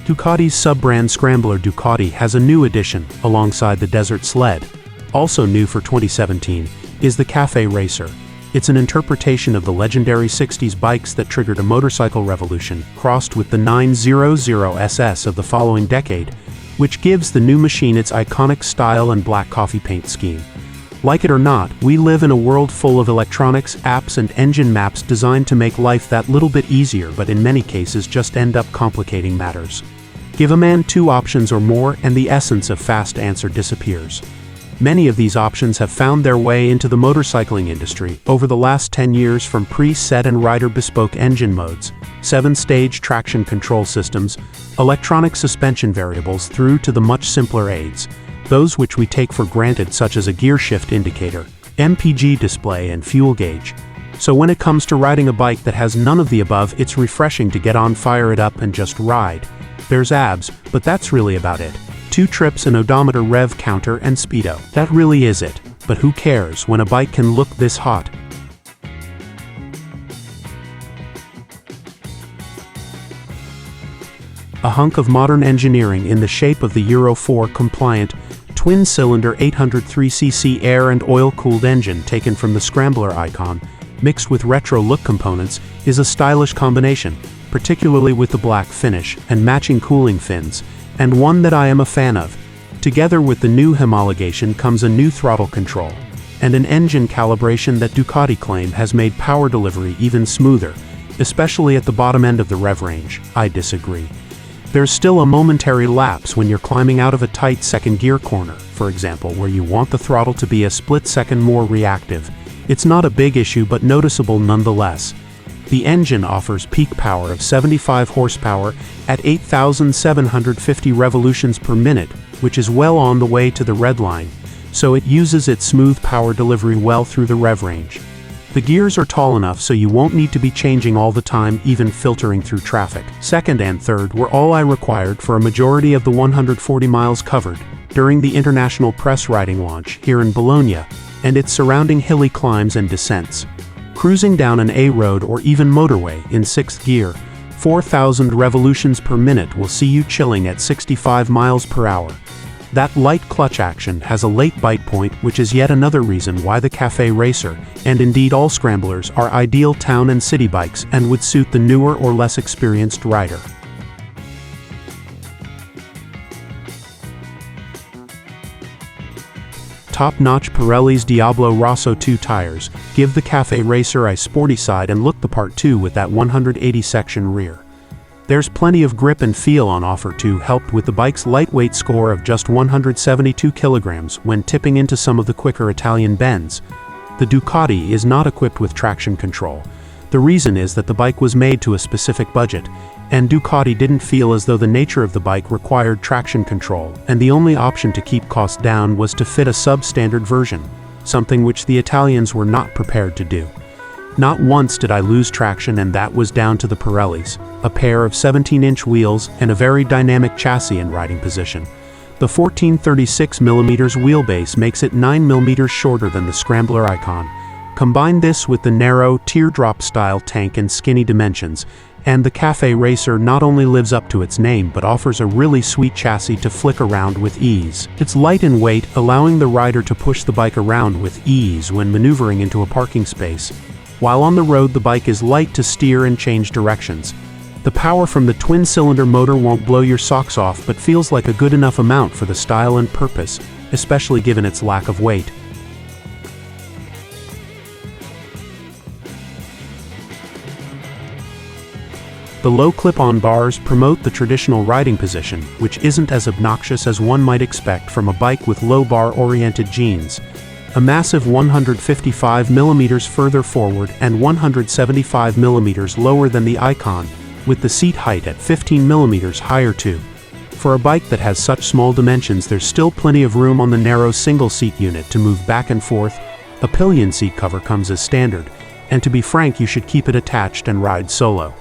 Ducati's sub-brand Scrambler Ducati has a new addition, alongside the Desert Sled. Also new for 2017 is the Cafe Racer. It's an interpretation of the legendary 60s bikes that triggered a motorcycle revolution, crossed with the 900 SS of the following decade, which gives the new machine its iconic style and black coffee paint scheme. Like it or not, we live in a world full of electronics, apps and engine maps designed to make life that little bit easier, but in many cases just end up complicating matters. Give a man two options or more and the essence of fast answer disappears. Many of these options have found their way into the motorcycling industry over the last 10 years, from pre-set and rider bespoke engine modes, 7-stage traction control systems, electronic suspension variables, through to the much simpler aids, those which we take for granted, such as a gear shift indicator, MPG display and fuel gauge. So when it comes to riding a bike that has none of the above, it's refreshing to get on, fire it up and just ride. There's abs, but that's really about it. 2 trips, an odometer, rev counter and speedo. That really is it. But who cares when a bike can look this hot? A hunk of modern engineering in the shape of the Euro 4 compliant twin-cylinder 803cc air and oil-cooled engine taken from the Scrambler icon, mixed with retro-look components, is a stylish combination, particularly with the black finish and matching cooling fins, and one that I am a fan of. Together with the new homologation comes a new throttle control, and an engine calibration that Ducati claim has made power delivery even smoother, especially at the bottom end of the rev range. I disagree. There's still a momentary lapse when you're climbing out of a tight second gear corner, for example, where you want the throttle to be a split second more reactive. It's not a big issue, but noticeable nonetheless. The engine offers peak power of 75 horsepower at 8,750 revolutions per minute, which is well on the way to the red line, so it uses its smooth power delivery well through the rev range. The gears are tall enough so you won't need to be changing all the time, even filtering through traffic. Second and third were all I required for a majority of the 140 miles covered during the international press riding launch here in Bologna and its surrounding hilly climbs and descents. Cruising down an A road or even motorway in 6th gear, 4,000 revolutions per minute will see you chilling at 65 miles per hour. That light clutch action has a late bite point, which is yet another reason why the Cafe Racer, and indeed all Scramblers, are ideal town and city bikes and would suit the newer or less experienced rider. Top-notch Pirelli's Diablo Rosso 2 tires give the Cafe Racer a sporty side and look the part too, with that 180-section rear. There's plenty of grip and feel on offer too, helped with the bike's lightweight score of just 172 kilograms when tipping into some of the quicker Italian bends. The Ducati is not equipped with traction control. The reason is that the bike was made to a specific budget, and Ducati didn't feel as though the nature of the bike required traction control, and the only option to keep costs down was to fit a substandard version, something which the Italians were not prepared to do. Not once did I lose traction, and that was down to the Pirellis, a pair of 17-inch wheels and a very dynamic chassis and riding position. The 1436mm wheelbase makes it 9mm shorter than the Scrambler icon. Combine this with the narrow, teardrop-style tank and skinny dimensions, and the Cafe Racer not only lives up to its name but offers a really sweet chassis to flick around with ease. It's light in weight, allowing the rider to push the bike around with ease when maneuvering into a parking space. While on the road, the bike is light to steer and change directions. The power from the twin-cylinder motor won't blow your socks off, but feels like a good enough amount for the style and purpose, especially given its lack of weight. The low clip-on bars promote the traditional riding position, which isn't as obnoxious as one might expect from a bike with low bar-oriented genes. A massive 155mm further forward and 175mm lower than the icon, with the seat height at 15mm higher too. For a bike that has such small dimensions, there's still plenty of room on the narrow single-seat unit to move back and forth. A pillion seat cover comes as standard, and to be frank, you should keep it attached and ride solo.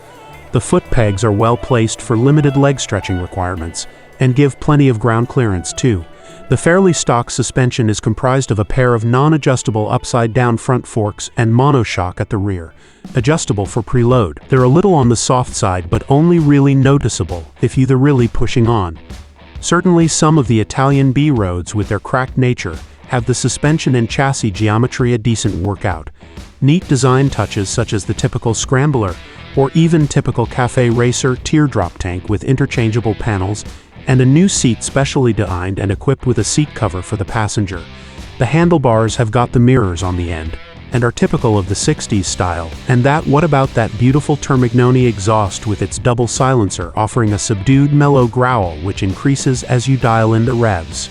The foot pegs are well placed for limited leg stretching requirements, and give plenty of ground clearance too. The fairly stock suspension is comprised of a pair of non-adjustable upside-down front forks and monoshock at the rear, adjustable for preload. They're a little on the soft side, but only really noticeable if you're really pushing on. Certainly some of the Italian B roads, with their cracked nature, have the suspension and chassis geometry a decent workout. Neat design touches such as the typical Scrambler, or even typical Cafe Racer teardrop tank with interchangeable panels, and a new seat specially designed and equipped with a seat cover for the passenger. The handlebars have got the mirrors on the end, and are typical of the 60s style. And what about that beautiful Termignoni exhaust with its double silencer offering a subdued mellow growl which increases as you dial in the revs?